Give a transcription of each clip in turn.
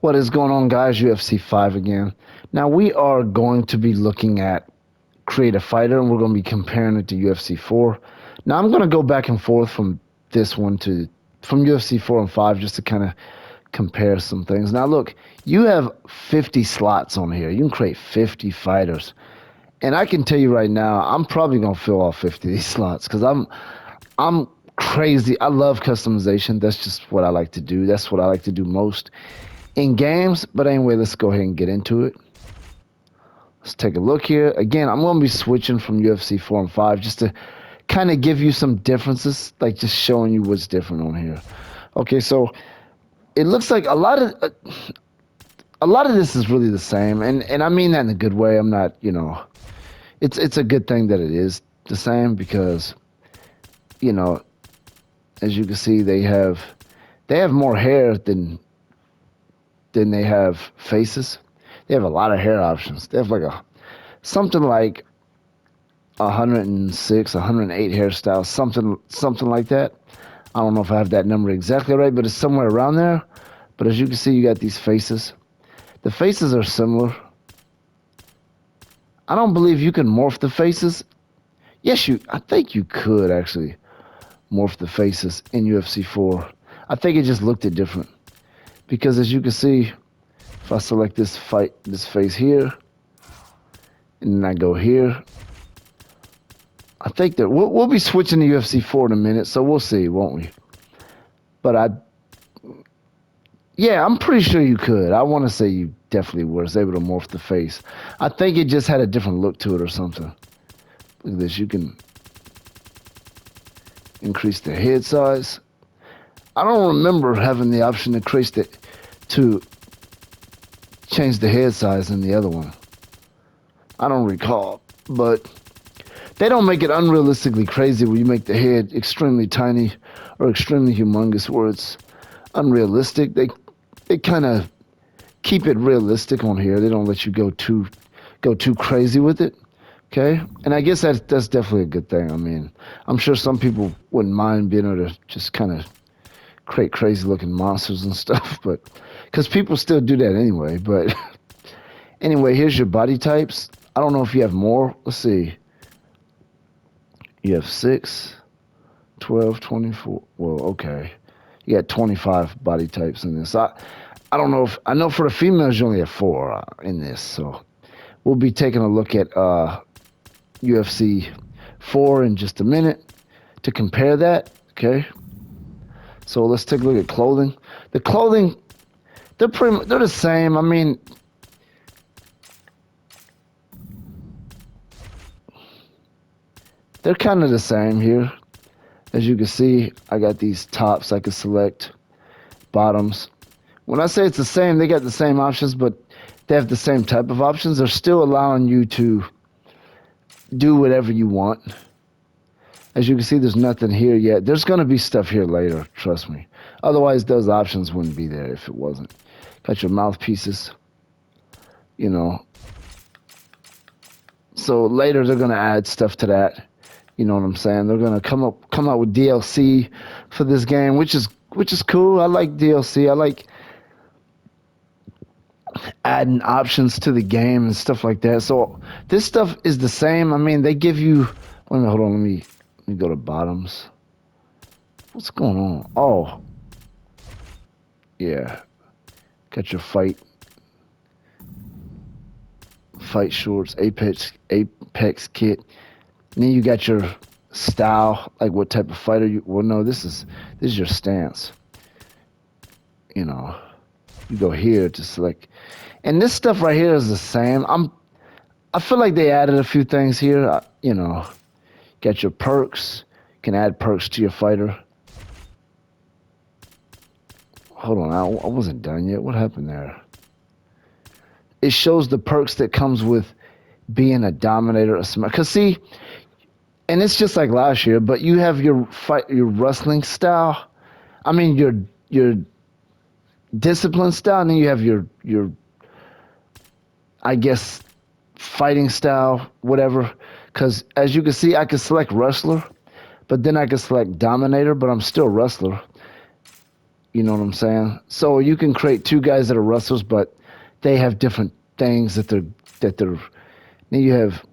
What is going on, guys? UFC 5 again. Now, we are going to be looking at Create a Fighter, and we're going to be comparing it to UFC 4. Now, I'm going to go back and forth from this one to from UFC 4 and 5 just to kind of compare some things. Now, look, you have 50 slots on here. You can create 50 fighters. And I can tell you right now, I'm probably going to fill all 50 of these slots because I'm crazy. I love customization. That's just what I like to do. That's what I like to do most in games. But anyway, let's go ahead and get into it. Let's take a look here. Again, I'm going to be switching from UFC 4 and 5 just to kind of give you some differences, like just showing you what's different on here. Okay, so it looks like a lot of this is really the same, and I mean that in a good way. I'm not, it's a good thing that it is the same because, you know, as you can see, they have more hair than they have faces. They have a lot of hair options. They have like something like 106, 108 hairstyles, something like that. I don't know if I have that number exactly right, but it's somewhere around there. But as you can see, you got these faces. The faces are similar. I don't believe you can morph the faces. Yes, I think you could actually morph the faces in UFC 4. I think it just looked it different because as you can see, if I select this face here, and then I go here, I think that we'll be switching to UFC 4 in a minute, so we'll see, won't we? But yeah, I'm pretty sure you could. I want to say you definitely was able to morph the face. I think it just had a different look to it or something. Look at this. You can increase the head size. I don't remember having the option to change the head size in the other one. I don't recall, but they don't make it unrealistically crazy when you make the head extremely tiny or extremely humongous where it's unrealistic. They kind of keep it realistic on here. They don't let you go too crazy with it. Okay? And I guess that's definitely a good thing. I mean, I'm sure some people wouldn't mind being able to just kind of create crazy looking monsters and stuff, but because people still do that anyway. But anyway, here's your body types. I don't know if you have more. Let's see. You have 6, 12, 24. Well, okay. You got 25 body types in this. I don't know if I know for the females you only have 4 in this. So we'll be taking a look at UFC 4 in just a minute to compare that. Okay. So let's take a look at clothing. The clothing, they're the same. I mean, they're kind of the same here. As you can see, I got these tops I can select, bottoms. When I say it's the same, they got the same options, but they have the same type of options. They're still allowing you to do whatever you want. As you can see, there's nothing here yet. There's going to be stuff here later, trust me. Otherwise, those options wouldn't be there if it wasn't. Got your mouthpieces, you know. So later they're going to add stuff to that. You know what I'm saying? They're going to come out with DLC for this game, which is cool. I like DLC. I like adding options to the game and stuff like that. So this stuff is the same. I mean, they give you. Wait a minute, hold on. Let me go to bottoms. What's going on? Oh, yeah. Got your fight shorts, apex kit. And then you got your style, like what type of fighter you. Well, no, this is your stance. You know, you go here to select, and this stuff right here is the same. I feel like they added a few things here. You know, got your perks. You can add perks to your fighter. Hold on, I wasn't done yet. What happened there? It shows the perks that comes with being a dominator. Cause see, and it's just like last year, but you have your wrestling style. I mean your discipline style, and then you have your I guess fighting style, whatever. Because as you can see, I can select wrestler, but then I can select dominator, but I'm still wrestler. You know what I'm saying? So you can create two guys that are wrestlers, but they have different things that they're. Then you have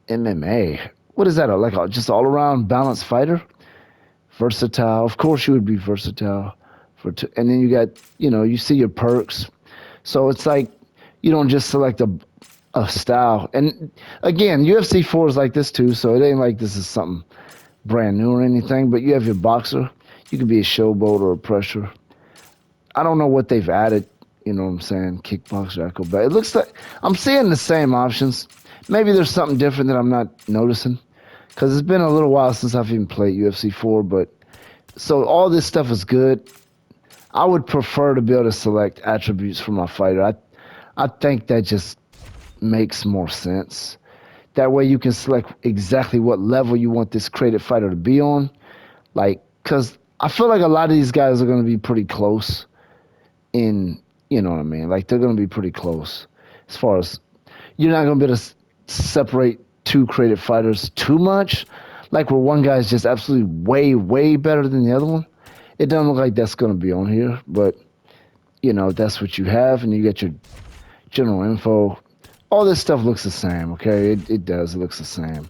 MMA. What is that? Like a just all around balanced fighter? Versatile. Of course, you would be versatile. And then you got, you see your perks. So it's like you don't just select a style. And again, UFC 4 is like this too. So it ain't like this is something brand new or anything. But you have your boxer. You could be a showboat or a pressure. I don't know what they've added. You know what I'm saying? Kickboxer, acrobat. It looks like I'm seeing the same options. Maybe there's something different that I'm not noticing. Because it's been a little while since I've even played UFC 4. But so all this stuff is good. I would prefer to be able to select attributes for my fighter. I think that just makes more sense. That way you can select exactly what level you want this created fighter to be on. Like, because I feel like a lot of these guys are going to be pretty close in, you know what I mean? Like, they're going to be pretty close as far as you're not going to be able to separate two created fighters too much. Like, where one guy is just absolutely way, way better than the other one. It doesn't look like that's going to be on here, but, that's what you have, and you get your general info. All this stuff looks the same, okay? It does. It looks the same.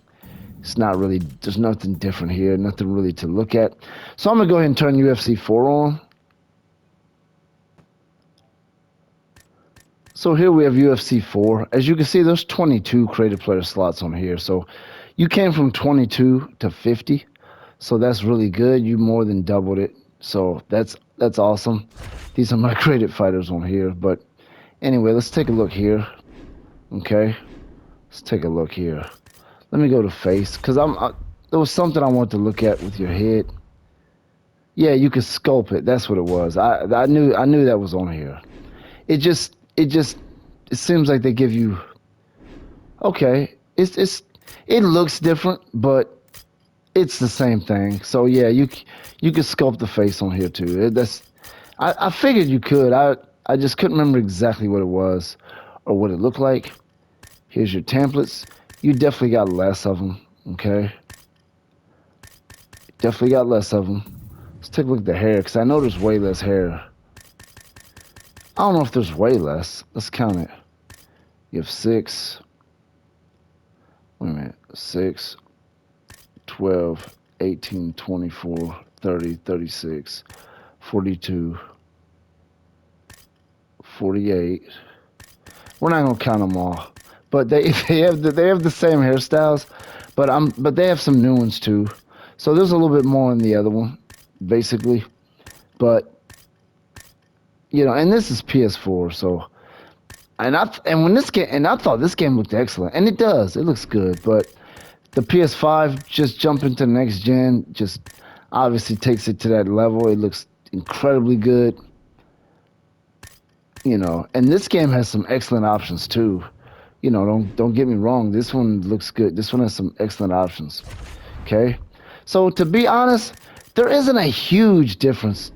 It's not really, there's nothing different here, nothing really to look at. So I'm going to go ahead and turn UFC 4 on. So here we have UFC 4. As you can see, there's 22 creative player slots on here. So you came from 22 to 50. So that's really good. You more than doubled it. So that's awesome. These are my creative fighters on here. But anyway, let's take a look here. Okay. Let's take a look here. Let me go to face, because there was something I wanted to look at with your head. Yeah, you could sculpt it. That's what it was. I knew that was on here. It seems like they give you, okay. It looks different, but it's the same thing. So yeah, you could sculpt the face on here too. I figured you could. I just couldn't remember exactly what it was or what it looked like. Here's your templates. You definitely got less of them, okay? Definitely got less of them. Let's take a look at the hair, because I know there's way less hair. I don't know if there's way less. Let's count it. You have 6. Wait a minute. 6, 12, 18, 24, 30, 36, 42, 48. We're not going to count them all. But they have the same hairstyles, but they have some new ones too. So there's a little bit more in the other one, basically. But and this is PS4, so when this game, and I thought this game looked excellent, and it does. It looks good, but the PS5 just jumping to the next gen just obviously takes it to that level. It looks incredibly good. And this game has some excellent options too. Don't get me wrong. This one looks good. This one has some excellent options. Okay. So to be honest, there isn't a huge difference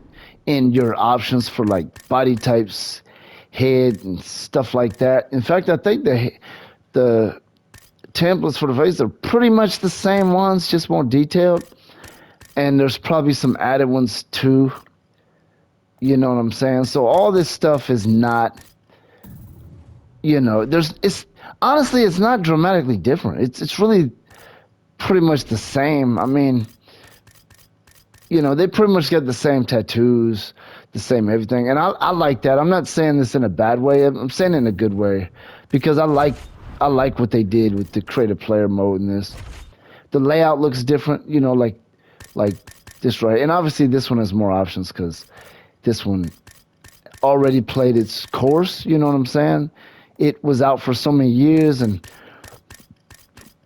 in your options for like body types, head, and stuff like that. In fact, I think the templates for the face are pretty much the same ones, just more detailed. And there's probably some added ones too. You know what I'm saying? So all this stuff is not, honestly, it's not dramatically different. It's really pretty much the same. I mean, they pretty much get the same tattoos, the same everything. And I like that. I'm not saying this in a bad way. I'm saying it in a good way, because I like what they did with the creative player mode in this. The layout looks different, like this right. And obviously this one has more options, because this one already played its course. You know what I'm saying? It was out for so many years, and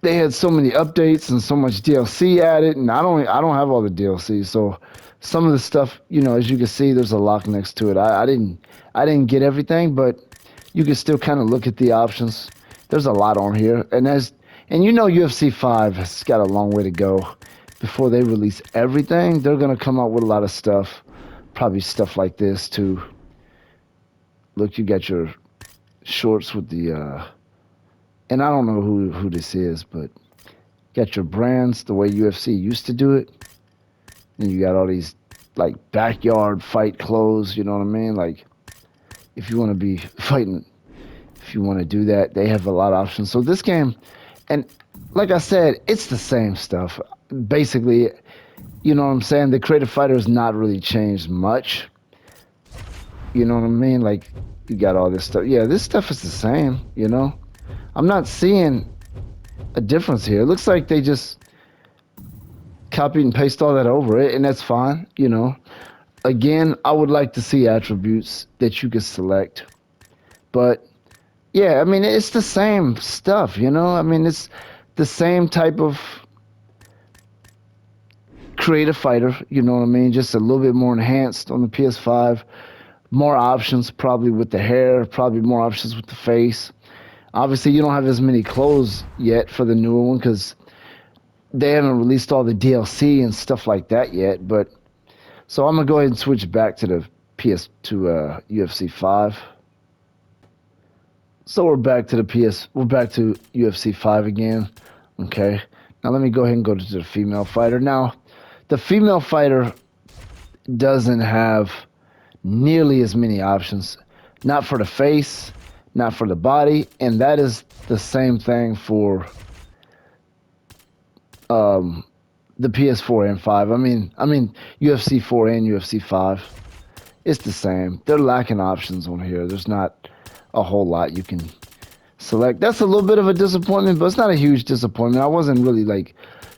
they had so many updates and so much DLC added, and I don't have all the DLC. So some of the stuff, as you can see, there's a lock next to it. I didn't get everything, but you can still kind of look at the options. There's a lot on here, and UFC 5 has got a long way to go before they release everything. They're gonna come out with a lot of stuff, probably stuff like this too. Look, you got your shorts with the and I don't know who this is, but you got your brands the way UFC used to do it. And you got all these like backyard fight clothes, you know what I mean? Like if you want to be fighting, if you want to do that, they have a lot of options. So this game, and like I said, it's the same stuff. Basically, you know what I'm saying? The creative fighter has not really changed much. You know what I mean? Like you got all this stuff. Yeah, this stuff is the same, you know? I'm not seeing a difference here. It looks like they just copied and pasted all that over it, and that's fine, you know. Again, I would like to see attributes that you could select. But yeah, I mean, it's the same stuff, you know? I mean, it's the same type of creative fighter, you know what I mean? Just a little bit more enhanced on the PS5. More options probably with the hair, probably more options with the face. Obviously, you don't have as many clothes yet for the newer one because they haven't released all the DLC and stuff like that yet. But so I'm gonna go ahead and switch back to the PS to UFC 5. So we're back to the PS. We're back to UFC 5 again. Okay. Now let me go ahead and go to the female fighter. Now, the female fighter doesn't have nearly as many options. Not for the face, not for the body, and that is the same thing for the PS4 and 5. I mean UFC 4 and UFC 5. It's the same. They're lacking options on here. There's not a whole lot you can select. That's a little bit of a disappointment, but it's not a huge disappointment. I wasn't really like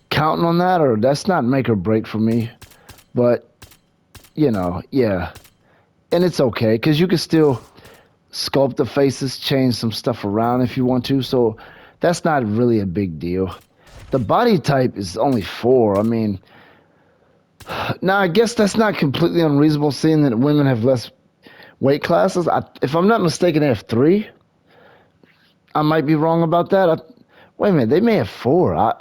counting on that, or that's not make or break for me. But you know, yeah, and it's okay because you can still sculpt the faces, change some stuff around if you want to. So that's not really a big deal. The body type is only 4. I mean, now I guess that's not completely unreasonable, seeing that women have less weight classes. If I'm not mistaken, they have 3. I might be wrong about that. Wait a minute, they may have 4.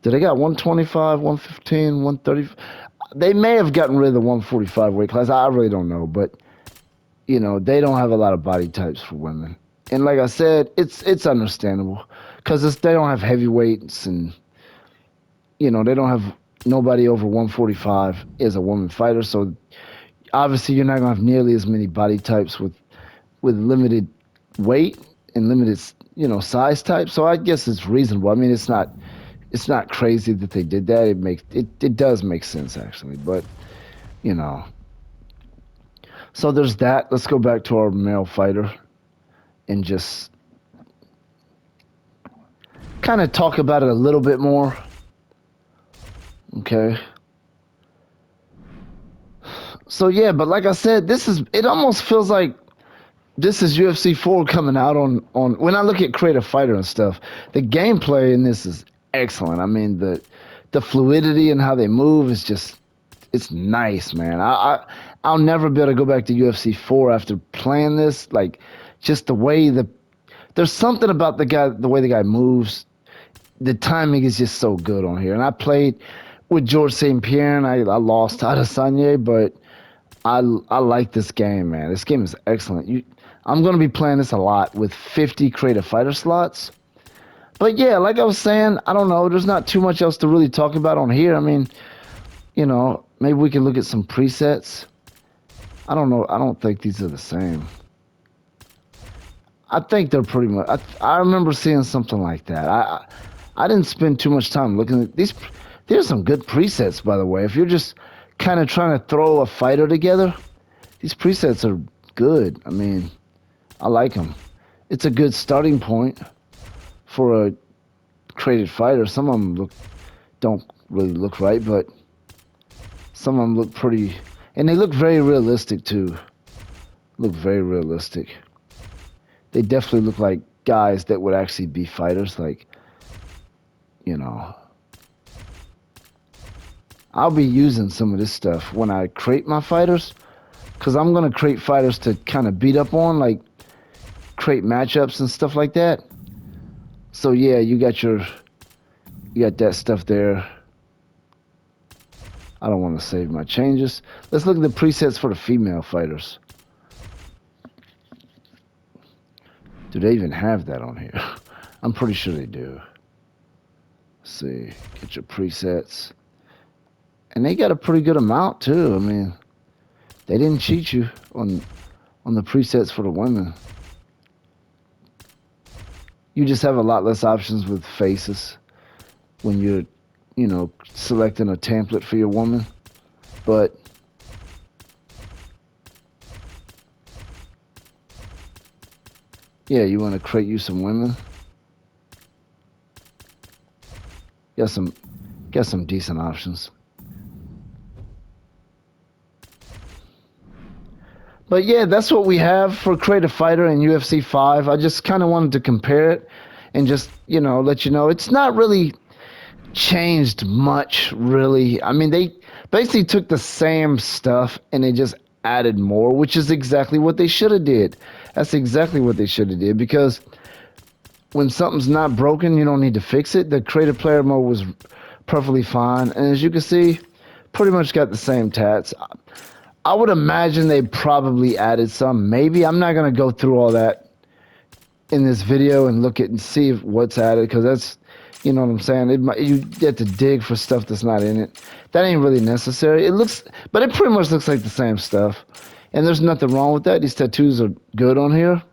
Do they got 125, 115, 130? They may have gotten rid of the 145 weight class. I really don't know, but you know they don't have a lot of body types for women. And like I said, it's understandable because they don't have heavyweights, and you know they don't have nobody over 145 is a woman fighter. So obviously you're not gonna have nearly as many body types with limited weight and limited size type. So I guess it's reasonable. I mean it's not crazy that they did that. It does make sense actually, but you know. So there's that. Let's go back to our male fighter and just kind of talk about it a little bit more. Okay. So yeah, but like I said, it almost feels like this is UFC 4 coming out on when I look at Creative Fighter and stuff. The gameplay in this is excellent. I mean the fluidity and how they move is just it's nice, man. I'll never be able to go back to UFC 4 after playing this. Like just the way there's something about the way the guy moves. The timing is just so good on here. And I played with George St. Pierre, and I lost to Adesanya, but I like this game, man. This game is excellent. I'm going to be playing this a lot with 50 creative fighter slots. But yeah, like I was saying, I don't know. There's not too much else to really talk about on here. I mean, you know, maybe we can look at some presets. I don't know. I don't think these are the same. I think they're pretty much. I remember seeing something like that. I didn't spend too much time looking at these. There's some good presets, by the way. If you're just kind of trying to throw a fighter together, these presets are good. I mean, I like them. It's a good starting point for a created fighter. Some of them don't really look right, but some of them look pretty, and they look very realistic too. Look very realistic. They definitely look like guys that would actually be fighters. Like, you know, I'll be using some of this stuff when I create my fighters, because I'm going to create fighters to kind of beat up on, like create matchups and stuff like that. So yeah, you got that stuff there. I don't want to save my changes. Let's look at the presets for the female fighters. Do they even have that on here? I'm pretty sure they do. Let's see, get your presets. And they got a pretty good amount too. I mean, they didn't cheat you on the presets for the women. You just have a lot less options with faces when you're, selecting a template for your woman. But yeah, you want to create you some women. Got some decent options. But yeah, that's what we have for Create a Fighter in UFC 5. I just kind of wanted to compare it and just, let you know it's not really changed much, really. I mean, they basically took the same stuff and they just added more, which is exactly what they should have did. That's exactly what they should have did, because when something's not broken, you don't need to fix it. The creative player mode was perfectly fine, and as you can see, pretty much got the same tats. I would imagine they probably added some. Maybe. I'm not gonna go through all that in this video and look at and see what's added, because that's, you know what I'm saying. You get to dig for stuff that's not in it. That ain't really necessary. But it pretty much looks like the same stuff, and there's nothing wrong with that. These tattoos are good on here.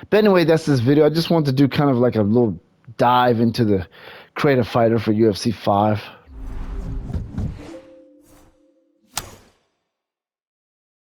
But anyway, that's this video. I just wanted to do kind of like a little dive into the Create a Fighter for UFC 5.